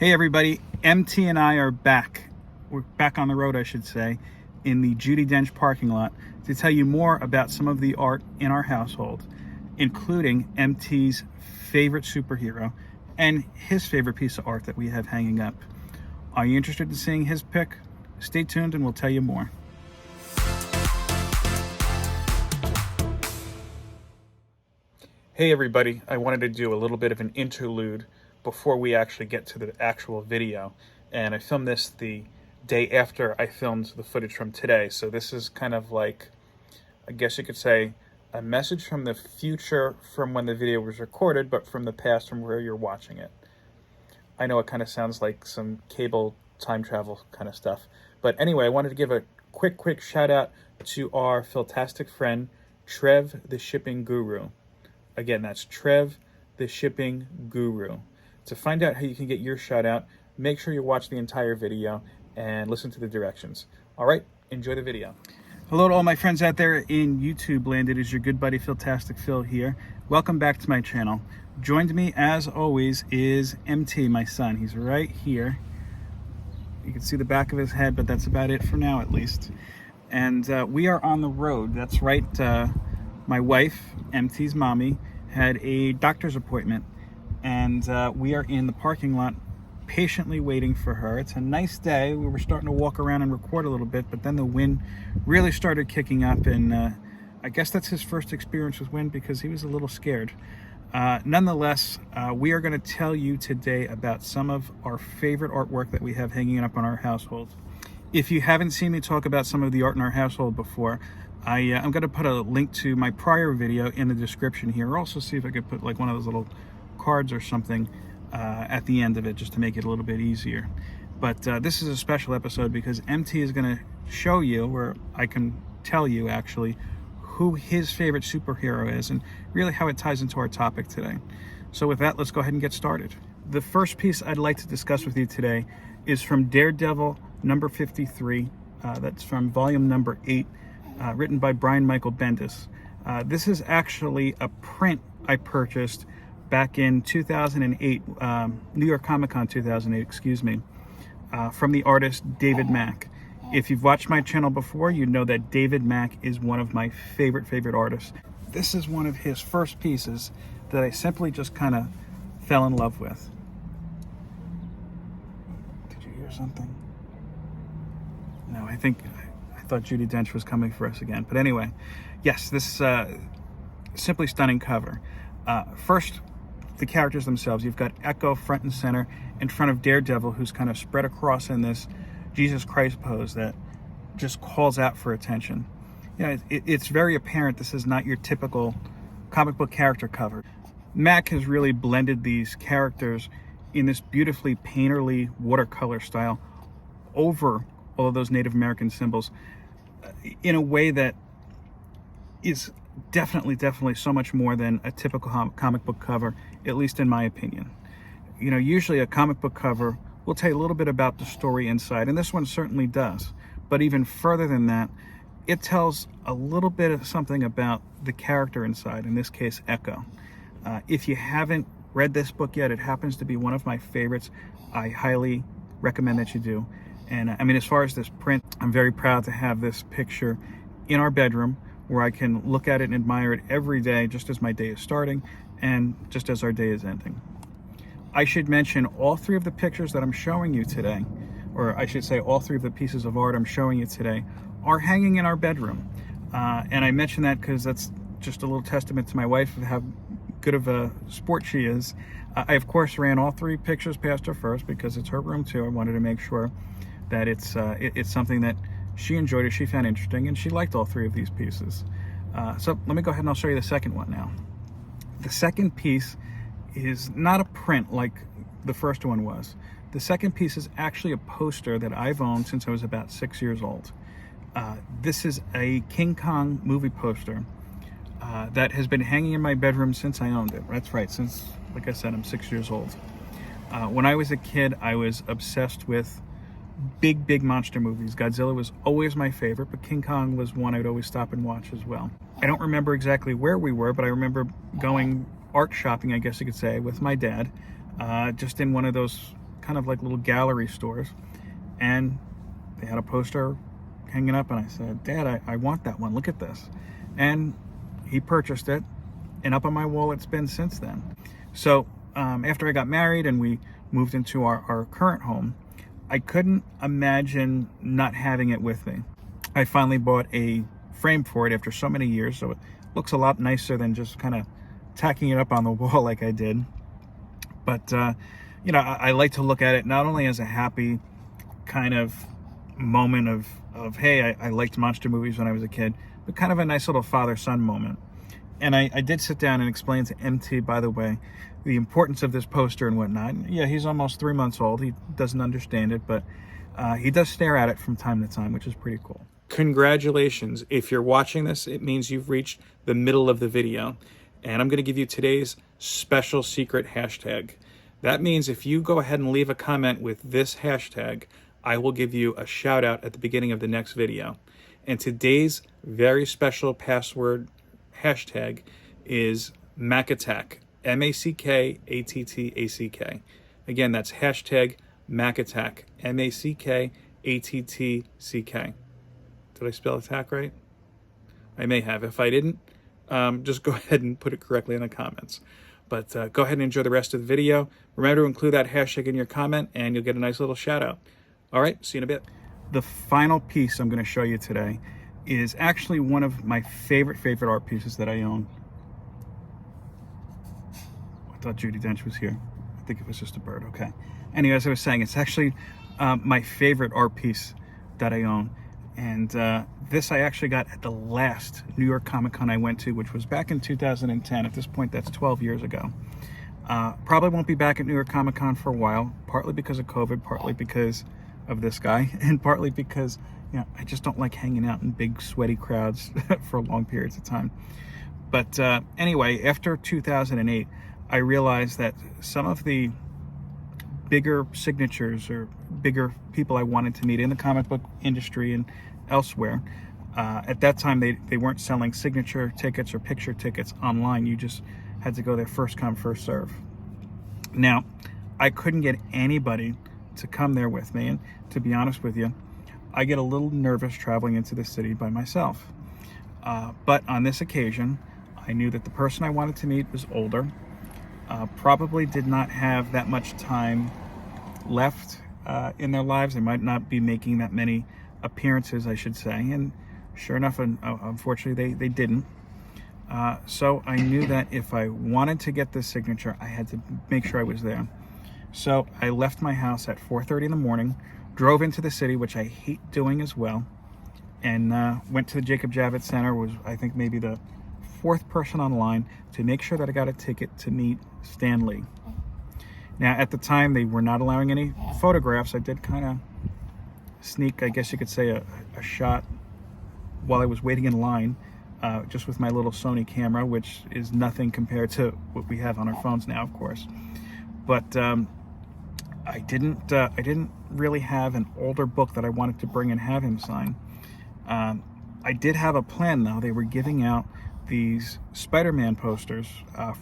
Hey everybody, MT and I are back. We're back on the road, I should say, in the Judi Dench parking lot to tell you more about some of the art in our household, including MT's favorite superhero and his favorite piece of art that we have hanging up. Are you interested in seeing his pick? Stay tuned and we'll tell you more. Hey everybody, I wanted to do a little bit of an interlude before we actually get to the actual video. And I filmed this the day after I filmed the footage from today. So this is kind of like, I guess you could say, a message from the future from when the video was recorded, but from the past from where you're watching it. I know it kind of sounds like some cable time travel kind of stuff. But anyway, I wanted to give a quick shout out to our Philtastic friend, Trev the Shipping Guru. Again, that's Trev the Shipping Guru. To find out how you can get your shout out, make sure you watch the entire video and listen to the directions. All right, enjoy the video. Hello to all my friends out there in YouTube land. It is your good buddy Philtastic Phil here. Welcome back to my channel. Joined me as always is MT, my son. He's right here. You can see the back of his head, but that's about it for now at least. And we are on the road. That's right. My wife, MT's mommy, had a doctor's appointment, and we are in the parking lot patiently waiting for her. It's a nice day. We were starting to walk around and record a little bit, but then the wind really started kicking up, and I guess that's his first experience with wind because he was a little scared. Nonetheless, we are going to tell you today about some of our favorite artwork that we have hanging up on our household. If you haven't seen me talk about some of the art in our household before, I'm going to put a link to my prior video in the description here. Also see if I could put like one of those little cards or something at the end of it just to make it a little bit easier. But this is a special episode because MT is going to show you, or I can tell you actually, who his favorite superhero is and really how it ties into our topic today. So with that, let's go ahead and get started. The first piece I'd like to discuss with you today is from Daredevil Number 53. That's from volume number 8. Written by Brian Michael Bendis. This is actually a print I purchased back in 2008, New York Comic Con 2008, excuse me, from the artist David Mack. If you've watched my channel before, you know that David Mack is one of my favorite artists. This is one of his first pieces that I simply just kind of fell in love with. Did you hear something? No, I thought Judi Dench was coming for us again. But anyway, yes, this simply stunning cover. First, the characters themselves. You've got Echo front and center in front of Daredevil, who's kind of spread across in this Jesus Christ pose that just calls out for attention. You know, it's very apparent this is not your typical comic book character cover. Mack has really blended these characters in this beautifully painterly watercolor style over all of those Native American symbols in a way that is definitely so much more than a typical comic book cover, at least in my opinion. You know, usually a comic book cover will tell you a little bit about the story inside, and this one certainly does. But even further than that, it tells a little bit of something about the character inside, in this case, Echo. If you haven't read this book yet, it happens to be one of my favorites. I highly recommend that you do. And I mean, as far as this print, I'm very proud to have this picture in our bedroom where I can look at it and admire it every day, just as my day is starting and just as our day is ending. I should mention all three of the pictures that I'm showing you today, or I should say all three of the pieces of art I'm showing you today, are hanging in our bedroom. And I mention that because that's just a little testament to my wife of how good of a sport she is. I, of course, ran all three pictures past her first because it's her room too. I wanted to make sure that it's something that she enjoyed or she found interesting, and she liked all three of these pieces. So let me go ahead and I'll show you the second one now. The second piece is not a print like the first one was. The second piece is actually a poster that I've owned since I was about 6 years old. This is a King Kong movie poster that has been hanging in my bedroom since I owned it. That's right, since, like I said, I'm 6 years old. When I was a kid, I was obsessed with big monster movies. Godzilla was always my favorite, but King Kong was one I'd always stop and watch as well. I don't remember exactly where we were, but I remember going art shopping, I guess you could say, with my dad, just in one of those kind of like little gallery stores, and they had a poster hanging up, and I said, Dad, I want that one. Look at this. And he purchased it, and up on my wall it's been since then. So after I got married and we moved into our current home, I couldn't imagine not having it with me. I finally bought a frame for it after so many years, so it looks a lot nicer than just kind of tacking it up on the wall like I did. But you know, I like to look at it not only as a happy kind of moment of hey, I liked monster movies when I was a kid, but kind of a nice little father-son moment. And I did sit down and explain to MT, by the way, the importance of this poster and whatnot. Yeah, he's almost 3 months old. He doesn't understand it, but he does stare at it from time to time, which is pretty cool. Congratulations. If you're watching this, it means you've reached the middle of the video. And I'm going to give you today's special secret hashtag. That means if you go ahead and leave a comment with this hashtag, I will give you a shout out at the beginning of the next video. And today's very special password hashtag is Mack Attack. MACKATTACK. Again, that's hashtag Mack Attack. MACKATTCK. Did I spell attack right? I may have. If I didn't, just go ahead and put it correctly in the comments. But go ahead and enjoy the rest of the video. Remember to include that hashtag in your comment, and you'll get a nice little shout out. All right, see you in a bit. The final piece I'm going to show you today is actually one of my favorite art pieces that I own. I thought Judi Dench was here. I think it was just a bird. Okay. Anyway, as I was saying, it's actually my favorite art piece that I own. And this I actually got at the last New York Comic Con I went to, which was back in 2010. At this point, that's 12 years ago. Probably won't be back at New York Comic Con for a while, partly because of COVID, partly because of this guy, and partly because, you know, I just don't like hanging out in big sweaty crowds for long periods of time. But anyway, after 2008, I realized that some of the bigger signatures or bigger people I wanted to meet in the comic book industry and elsewhere, at that time they weren't selling signature tickets or picture tickets online. You just had to go there first come, first serve. Now, I couldn't get anybody to come there with me, and to be honest with you, I get a little nervous traveling into the city by myself. But on this occasion, I knew that the person I wanted to meet was older, probably did not have that much time left in their lives. They might not be making that many appearances, I should say, and sure enough, unfortunately, they didn't. So I knew that if I wanted to get this signature, I had to make sure I was there. So I left my house at 4:30 in the morning, drove into the city, which I hate doing as well, and went to the Jacob Javits Center. Was, I think, maybe the fourth person online to make sure that I got a ticket to meet Stan Lee. Now, at the time, they were not allowing any photographs. I did kind of sneak, I guess you could say, a shot while I was waiting in line, just with my little Sony camera, which is nothing compared to what we have on our phones now, of course. But I didn't really have an older book that I wanted to bring and have him sign. I did have a plan, though. They were giving out these Spider-Man posters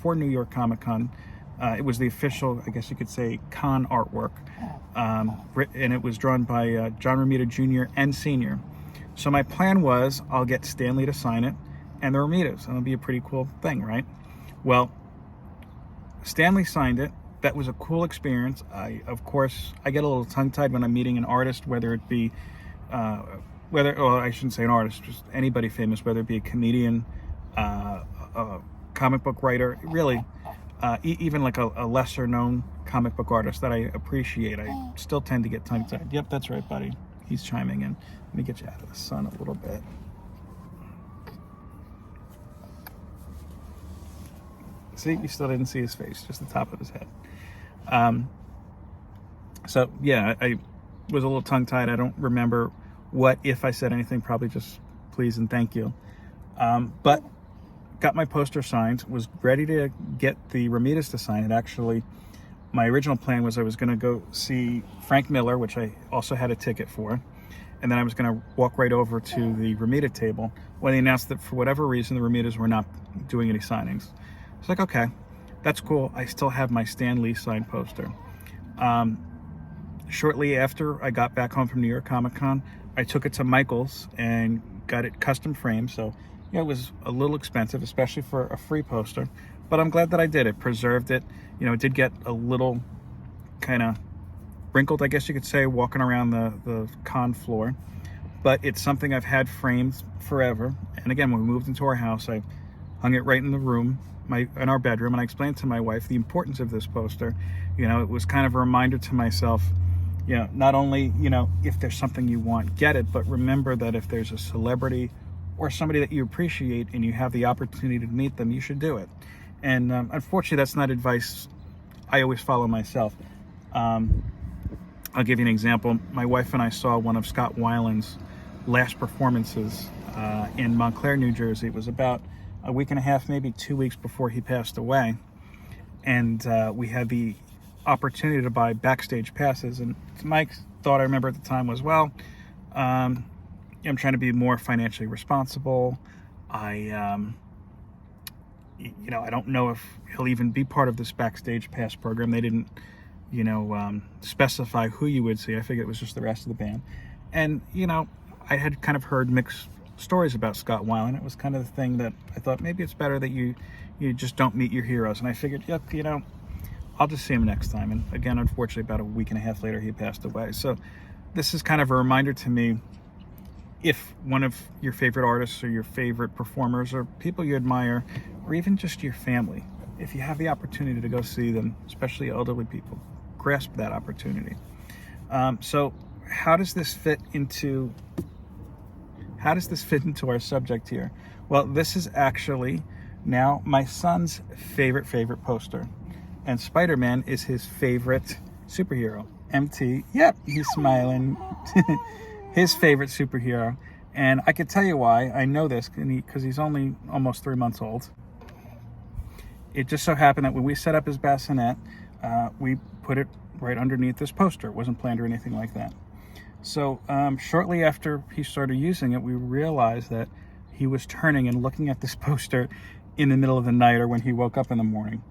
for New York Comic Con. It was the official, I guess you could say, con artwork, and it was drawn by John Romita Jr. and Sr. So my plan was I'll get Stan Lee to sign it and the Romitas. That'll be a pretty cool thing, right? Well, Stan Lee signed it. That was a cool experience. Of course, I get a little tongue-tied when I'm meeting an artist, whether it be, well, I shouldn't say an artist, just anybody famous, whether it be a comedian, a comic book writer, really, even like a lesser-known comic book artist that I appreciate. I still tend to get tongue-tied. Yep, that's right, buddy. He's chiming in. Let me get you out of the sun a little bit. See, you still didn't see his face, just the top of his head. So yeah, I was a little tongue-tied. I don't remember what, if I said anything, probably just please and thank you. But got my poster signed, was ready to get the Romitas to sign it. Actually, my original plan was I was going to go see Frank Miller, which I also had a ticket for, and then I was going to walk right over to the Romita table when they announced that for whatever reason the Romitas were not doing any signings. It's like, okay, that's cool. I still have my Stan Lee signed poster. Shortly after I got back home from New York Comic Con, I took it to Michael's and got it custom framed. So, it was a little expensive, especially for a free poster, but I'm glad that I did it. Preserved it. It did get a little kind of wrinkled, I guess you could say, walking around the con floor, but it's something I've had framed forever. And again, when we moved into our house, I hung it right in the room, in our bedroom, and I explained to my wife the importance of this poster. It was kind of a reminder to myself, not only, if there's something you want, get it, but remember that if there's a celebrity or somebody that you appreciate and you have the opportunity to meet them, you should do it. And unfortunately, that's not advice I always follow myself. I'll give you an example. My wife and I saw one of Scott Weiland's last performances in Montclair, New Jersey. It was about a week and a half, maybe 2 weeks before he passed away. And we had the opportunity to buy backstage passes. And my thought, I remember at the time, was, well, I'm trying to be more financially responsible. I don't know if he'll even be part of this backstage pass program. They didn't, specify who you would see. I figured it was just the rest of the band. And, I had kind of heard mixed stories about Scott Weiland. It was kind of the thing that I thought maybe it's better that you just don't meet your heroes. And I figured, yep, I'll just see him next time. And again, unfortunately, about a week and a half later, he passed away. So this is kind of a reminder to me, if one of your favorite artists or your favorite performers or people you admire, or even just your family, if you have the opportunity to go see them, especially elderly people, grasp that opportunity. So how does this fit into our subject here? Well, this is actually now my son's favorite poster, and Spider-Man is his favorite superhero. MT, yep, he's smiling. His favorite superhero. And I could tell you why I know this, because he's only almost 3 months old. It just so happened that when we set up his bassinet, we put it right underneath this poster. It wasn't planned or anything like that. So shortly after he started using it, we realized that he was turning and looking at this poster in the middle of the night or when he woke up in the morning.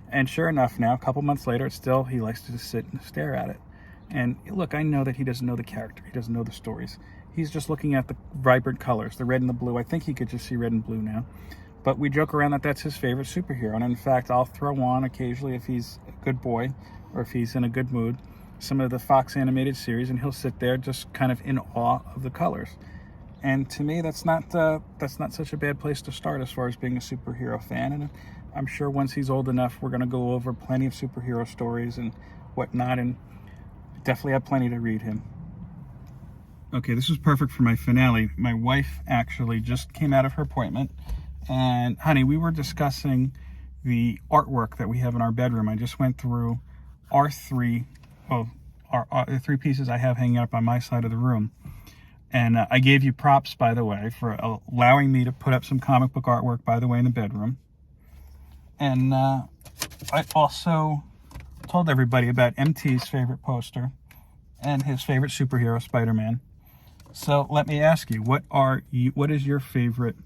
And sure enough, now a couple months later, still he likes to just sit and stare at it. And look, I know that he doesn't know the character. He doesn't know the stories. He's just looking at the vibrant colors, the red and the blue. I think he could just see red and blue now. But we joke around that that's his favorite superhero. And in fact, I'll throw on occasionally, if he's a good boy or if he's in a good mood, some of the Fox animated series, and he'll sit there just kind of in awe of the colors. And to me, that's not such a bad place to start as far as being a superhero fan. And I'm sure once he's old enough, we're going to go over plenty of superhero stories and whatnot, and definitely have plenty to read him. Okay, this was perfect for my finale. My wife actually just came out of her appointment, and honey, we were discussing the artwork that we have in our bedroom. I just went through the three pieces I have hanging up on my side of the room. And I gave you props, by the way, for allowing me to put up some comic book artwork, by the way, in the bedroom. And I also told everybody about MT's favorite poster and his favorite superhero, Spider-Man. So let me ask you, what is your favorite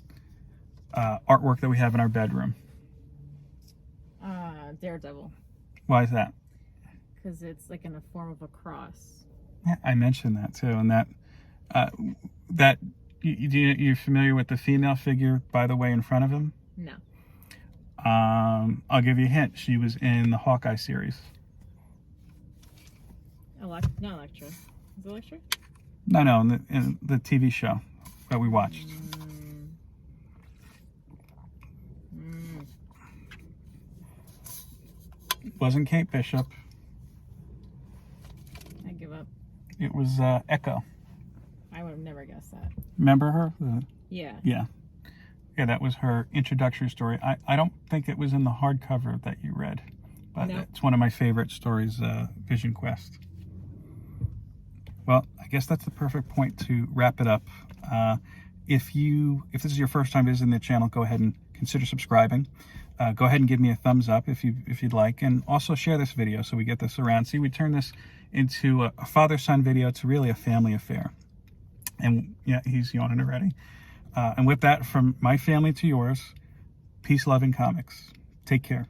artwork that we have in our bedroom? Daredevil. Why is that? Because it's like in the form of a cross. Yeah, I mentioned that too, and that you're familiar with the female figure, by the way, in front of him? No. I'll give you a hint. She was in the Hawkeye series. Not Electra. Is it Electra? No, in the TV show that we watched. It wasn't Kate Bishop. I give up. It was Echo. I would have never guessed that. Remember her? Yeah. Yeah, that was her introductory story. I don't think it was in the hardcover that you read, but No. It's one of my favorite stories, Vision Quest. Well, I guess that's the perfect point to wrap it up. If this is your first time visiting the channel, go ahead and consider subscribing. Go ahead and give me a thumbs up if you'd like, and also share this video so we get this around. See, we turn this into a father-son video. It's really a family affair. And yeah, he's yawning already. And with that, from my family to yours, peace, love, and comics. Take care.